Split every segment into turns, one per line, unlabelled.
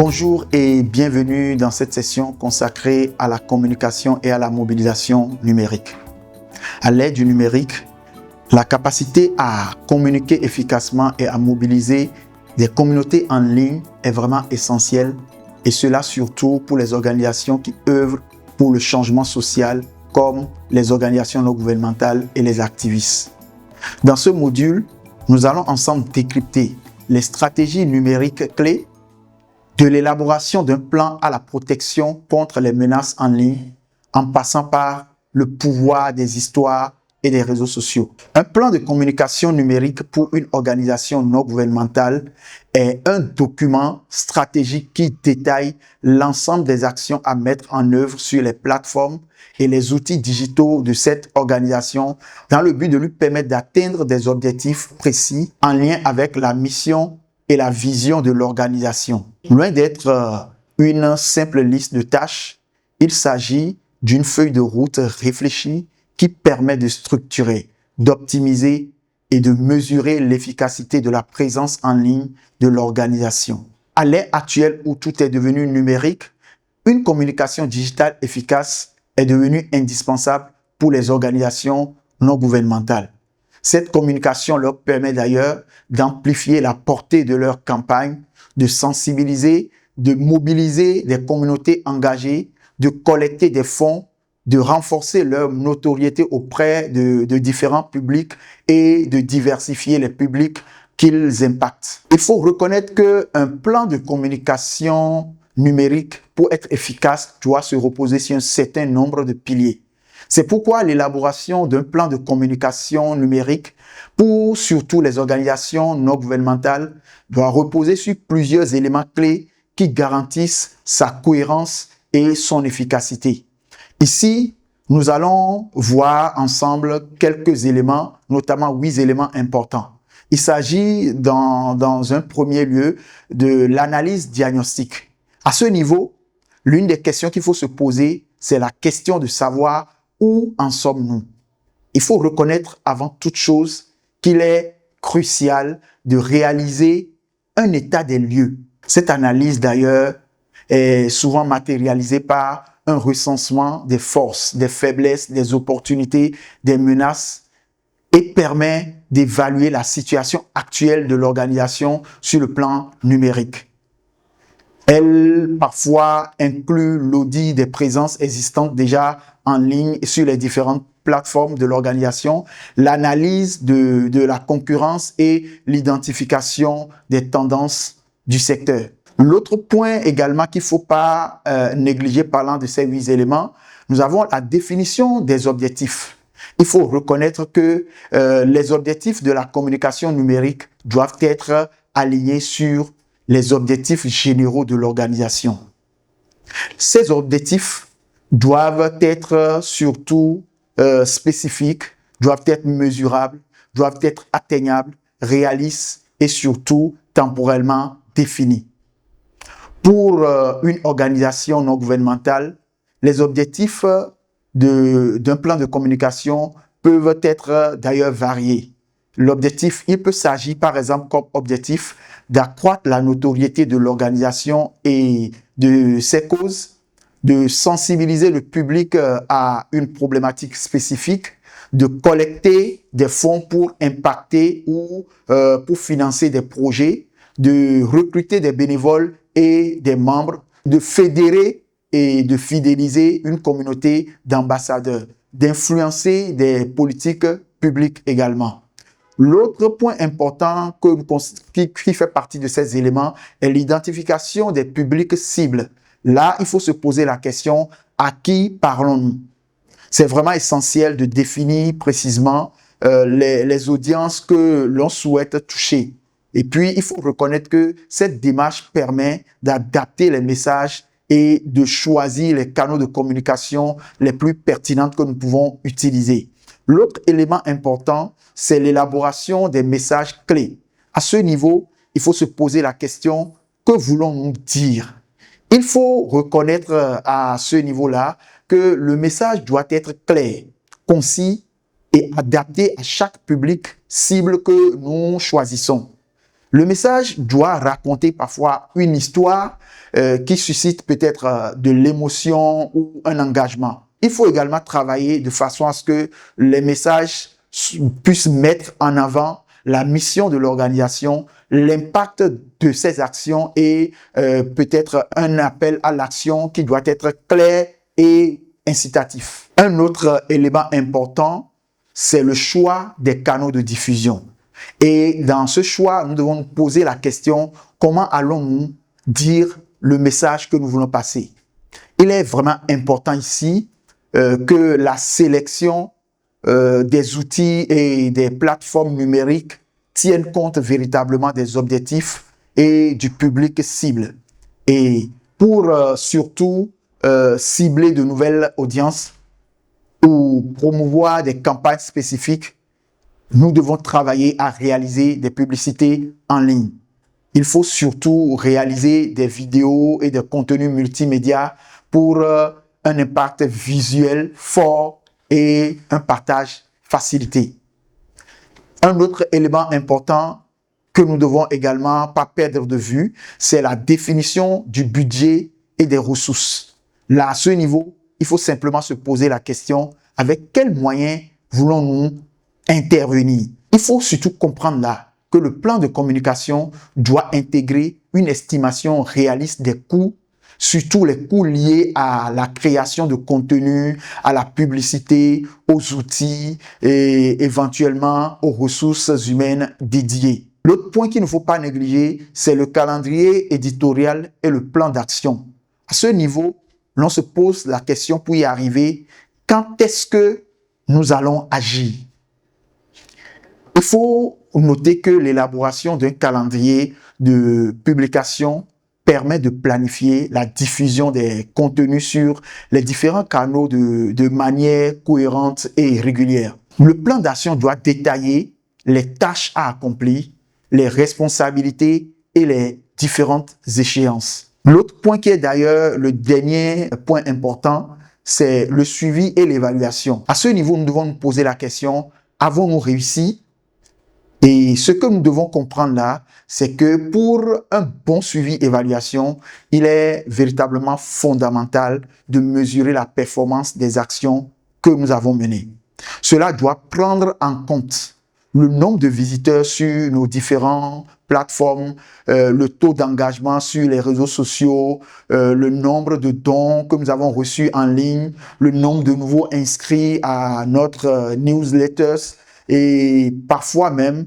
Bonjour et bienvenue dans cette session consacrée à la communication et à la mobilisation numérique. À l'aide du numérique, la capacité à communiquer efficacement et à mobiliser des communautés en ligne est vraiment essentielle, et cela surtout pour les organisations qui œuvrent pour le changement social comme les organisations non gouvernementales et les activistes. Dans ce module, nous allons ensemble décrypter les stratégies numériques clés de l'élaboration d'un plan à la protection contre les menaces en ligne, en passant par le pouvoir des histoires et des réseaux sociaux. Un plan de communication numérique pour une organisation non gouvernementale est un document stratégique qui détaille l'ensemble des actions à mettre en œuvre sur les plateformes et les outils digitaux de cette organisation dans le but de lui permettre d'atteindre des objectifs précis en lien avec la mission et la vision de l'organisation. Loin d'être une simple liste de tâches, il s'agit d'une feuille de route réfléchie qui permet de structurer, d'optimiser et de mesurer l'efficacité de la présence en ligne de l'organisation. À l'ère actuelle où tout est devenu numérique, une communication digitale efficace est devenue indispensable pour les organisations non gouvernementales. Cette communication leur permet d'ailleurs d'amplifier la portée de leur campagne, de sensibiliser, de mobiliser des communautés engagées, de collecter des fonds, de renforcer leur notoriété auprès de différents publics et de diversifier les publics qu'ils impactent. Il faut reconnaître qu'un plan de communication numérique, pour être efficace, doit se reposer sur un certain nombre de piliers. C'est pourquoi l'élaboration d'un plan de communication numérique pour surtout les organisations non gouvernementales doit reposer sur plusieurs éléments clés qui garantissent sa cohérence et son efficacité. Ici, nous allons voir ensemble quelques éléments, notamment 8 éléments importants. Il s'agit dans un premier lieu de l'analyse diagnostique. À ce niveau, l'une des questions qu'il faut se poser, c'est la question de savoir où en sommes-nous. Il faut reconnaître avant toute chose qu'il est crucial de réaliser un état des lieux. Cette analyse d'ailleurs est souvent matérialisée par un recensement des forces, des faiblesses, des opportunités, des menaces et permet d'évaluer la situation actuelle de l'organisation sur le plan numérique. Elle parfois inclut l'audit des présences existantes déjà en ligne sur les différentes plateformes de l'organisation, l'analyse de la concurrence et l'identification des tendances du secteur. L'autre point également qu'il ne faut pas négliger parlant de ces 8 éléments, nous avons la définition des objectifs. Il faut reconnaître que les objectifs de la communication numérique doivent être alignés sur les objectifs généraux de l'organisation. Ces objectifs doivent être surtout spécifiques, doivent être mesurables, doivent être atteignables, réalistes et surtout temporellement définis. Pour une organisation non gouvernementale, les objectifs d'un plan de communication peuvent être d'ailleurs variés. L'objectif, il peut s'agir par exemple comme objectif d'accroître la notoriété de l'organisation et de ses causes, de sensibiliser le public à une problématique spécifique, de collecter des fonds pour impacter ou pour financer des projets, de recruter des bénévoles et des membres, de fédérer et de fidéliser une communauté d'ambassadeurs, d'influencer des politiques publiques également. L'autre point important qui fait partie de ces éléments est l'identification des publics cibles. Là, il faut se poser la question, à qui parlons-nous? C'est vraiment essentiel de définir précisément les audiences que l'on souhaite toucher. Et puis, il faut reconnaître que cette démarche permet d'adapter les messages et de choisir les canaux de communication les plus pertinents que nous pouvons utiliser. L'autre élément important, c'est l'élaboration des messages clés. À ce niveau, il faut se poser la question, que voulons-nous dire? Il faut reconnaître à ce niveau-là que le message doit être clair, concis et adapté à chaque public cible que nous choisissons. Le message doit raconter parfois une histoire qui suscite peut-être de l'émotion ou un engagement. Il faut également travailler de façon à ce que les messages puissent mettre en avant la mission de l'organisation, l'impact de ses actions et peut-être un appel à l'action qui doit être clair et incitatif. Un autre élément important, c'est le choix des canaux de diffusion. Et dans ce choix, nous devons nous poser la question, comment allons-nous dire le message que nous voulons passer? Il est vraiment important ici que la sélection des outils et des plateformes numériques tiennent compte véritablement des objectifs et du public cible. Et pour surtout cibler de nouvelles audiences ou promouvoir des campagnes spécifiques, nous devons travailler à réaliser des publicités en ligne. Il faut surtout réaliser des vidéos et des contenus multimédia pour un impact visuel fort et un partage facilité. Un autre élément important que nous devons également pas perdre de vue, c'est la définition du budget et des ressources. Là, à ce niveau, il faut simplement se poser la question, avec quels moyens voulons-nous intervenir? Il faut surtout comprendre là que le plan de communication doit intégrer une estimation réaliste des coûts, surtout les coûts liés à la création de contenu, à la publicité, aux outils et éventuellement aux ressources humaines dédiées. L'autre point qu'il ne faut pas négliger, c'est le calendrier éditorial et le plan d'action. À ce niveau, l'on se pose la question pour y arriver, quand est-ce que nous allons agir? Il faut noter que l'élaboration d'un calendrier de publication permet de planifier la diffusion des contenus sur les différents canaux de manière cohérente et régulière. Le plan d'action doit détailler les tâches à accomplir, les responsabilités et les différentes échéances. L'autre point qui est d'ailleurs le dernier point important, c'est le suivi et l'évaluation. À ce niveau, nous devons nous poser la question, avons-nous réussi? Et ce que nous devons comprendre là, c'est que pour un bon suivi-évaluation, il est véritablement fondamental de mesurer la performance des actions que nous avons menées. Cela doit prendre en compte le nombre de visiteurs sur nos différentes plateformes, le taux d'engagement sur les réseaux sociaux, le nombre de dons que nous avons reçus en ligne, le nombre de nouveaux inscrits à notre newsletters. Et parfois même,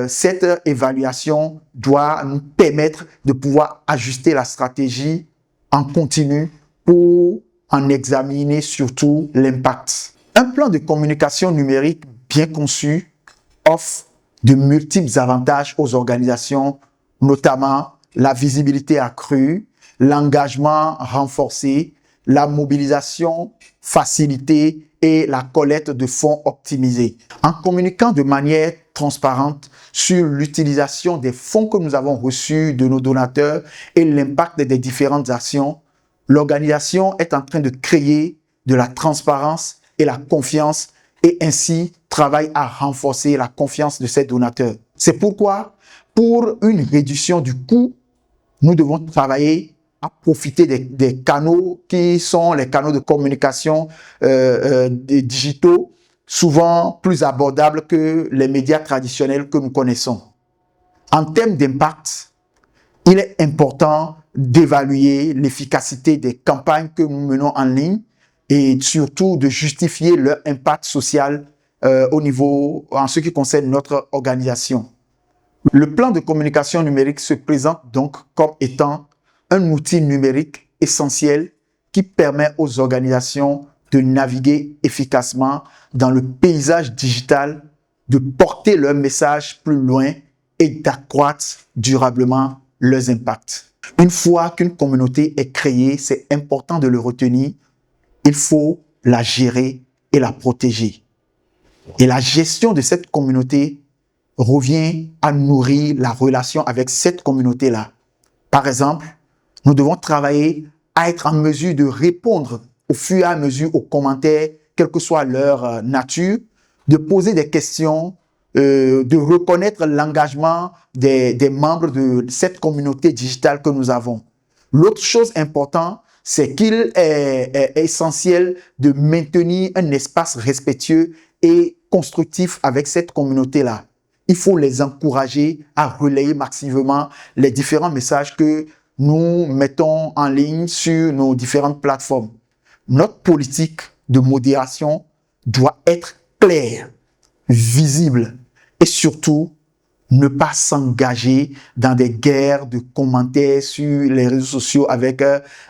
cette évaluation doit nous permettre de pouvoir ajuster la stratégie en continu pour en examiner surtout l'impact. Un plan de communication numérique bien conçu offre de multiples avantages aux organisations, notamment la visibilité accrue, l'engagement renforcé, la mobilisation facilitée et la collecte de fonds optimisée. En communiquant de manière transparente sur l'utilisation des fonds que nous avons reçus de nos donateurs et l'impact des différentes actions, l'organisation est en train de créer de la transparence et la confiance et ainsi travaille à renforcer la confiance de ses donateurs. C'est pourquoi, pour une réduction du coût, nous devons travailler à profiter des canaux qui sont les canaux de communication digitaux, souvent plus abordables que les médias traditionnels que nous connaissons. En termes d'impact, il est important d'évaluer l'efficacité des campagnes que nous menons en ligne et surtout de justifier leur impact social en ce qui concerne notre organisation. Le plan de communication numérique se présente donc comme étant un outil numérique essentiel qui permet aux organisations de naviguer efficacement dans le paysage digital, de porter leur message plus loin et d'accroître durablement leurs impacts. Une fois qu'une communauté est créée, c'est important de le retenir, il faut la gérer et la protéger. Et la gestion de cette communauté revient à nourrir la relation avec cette communauté-là. Par exemple, nous devons travailler à être en mesure de répondre au fur et à mesure aux commentaires, quelle que soit leur nature, de poser des questions de reconnaître l'engagement des membres de cette communauté digitale que nous avons. L'autre chose importante, c'est qu'il est essentiel de maintenir un espace respectueux et constructif avec cette communauté-là. Il faut les encourager à relayer massivement les différents messages que nous mettons en ligne sur nos différentes plateformes. Notre politique de modération doit être claire, visible et surtout ne pas s'engager dans des guerres de commentaires sur les réseaux sociaux avec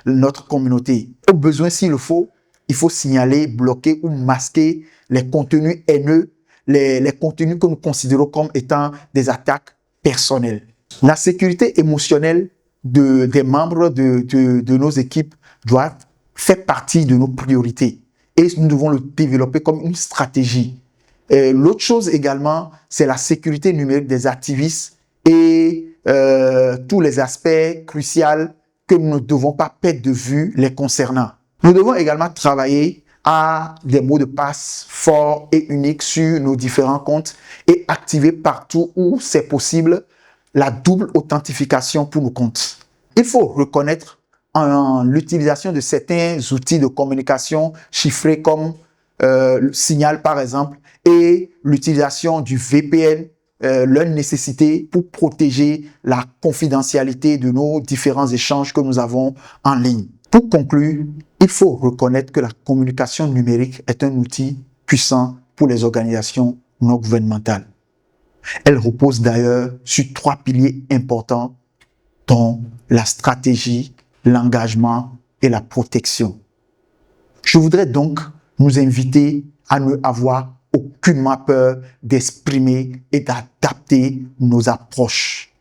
notre communauté. Au besoin, s'il le faut, il faut signaler, bloquer ou masquer les contenus haineux, les contenus que nous considérons comme étant des attaques personnelles. La sécurité émotionnelle des membres de nos équipes doit faire partie de nos priorités et nous devons le développer comme une stratégie. L'autre chose également, c'est la sécurité numérique des activistes et tous les aspects cruciaux que nous ne devons pas perdre de vue les concernant. Nous devons également travailler à des mots de passe forts et uniques sur nos différents comptes et activer partout où c'est possible la double authentification pour nos comptes. Il faut reconnaître l'utilisation de certains outils de communication chiffrés comme Signal par exemple et l'utilisation du VPN, leur nécessité pour protéger la confidentialité de nos différents échanges que nous avons en ligne. Pour conclure, il faut reconnaître que la communication numérique est un outil puissant pour les organisations non gouvernementales. Elle repose d'ailleurs sur 3 piliers importants dont la stratégie, l'engagement et la protection. Je voudrais donc nous inviter à ne avoir aucunement peur d'exprimer et d'adapter nos approches.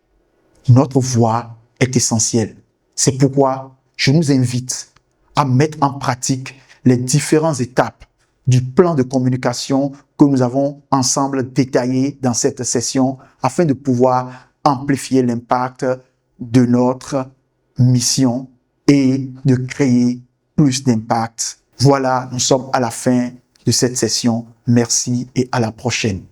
Notre voix est essentielle. C'est pourquoi je nous invite à mettre en pratique les différentes étapes du plan de communication que nous avons ensemble détaillé dans cette session afin de pouvoir amplifier l'impact de notre mission et de créer plus d'impact. Voilà, nous sommes à la fin de cette session. Merci et à la prochaine.